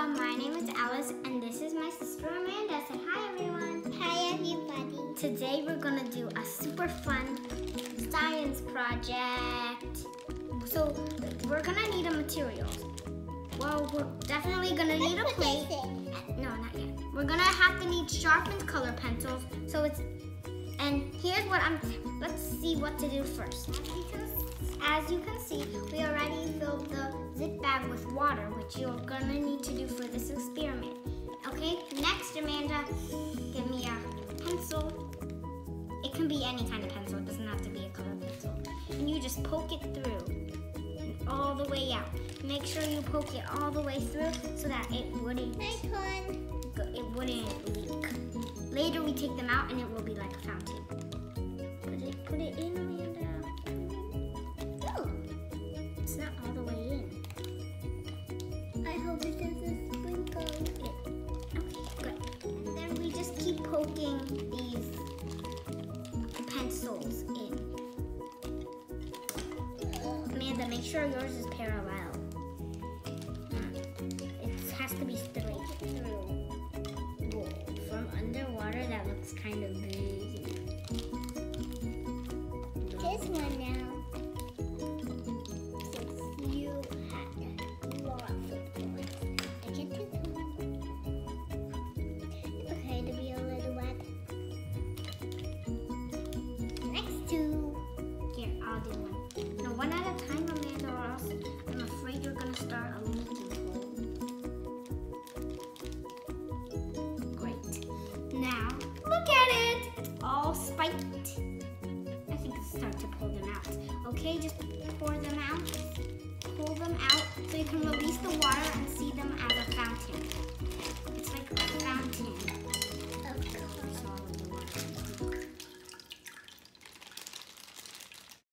my name is Alice, and this is my sister Amanda. Say hi, everyone. Hi, everybody. Today we're gonna do a super fun science project. So we're gonna need a materials. Well, we're definitely gonna need a plate. No, not yet. We're gonna have to need sharpened color pencils. And here's what let's see what to do first. As you can see, we already filled the zip bag with water, which you're gonna need to do for this experiment. Okay, next, Amanda, give me a pencil. It can be any kind of pencil, it doesn't have to be a color pencil. And you just poke it through and all the way out. Make sure you poke it all the way through so that it wouldn't leak. Later we take them out and it will be like a fountain. Put it in, Amanda. Oh, it's not all the way in. I hope it doesn't sprinkle. Okay, good. And then we just keep poking these pencils in. Amanda, make sure yours is parallel. It has to be straight through. Whoa, from underwater, that looks kind of big. This one now. Since you had lots of ones. I get this one. It's okay to be a little wet. Next two. Here, I'll do one. No, one at a time, Amanda, or else I'm afraid you're gonna start a leaking hole. Great. Now, look at it! It's all spiked. I think it's time to pull them out. Okay, just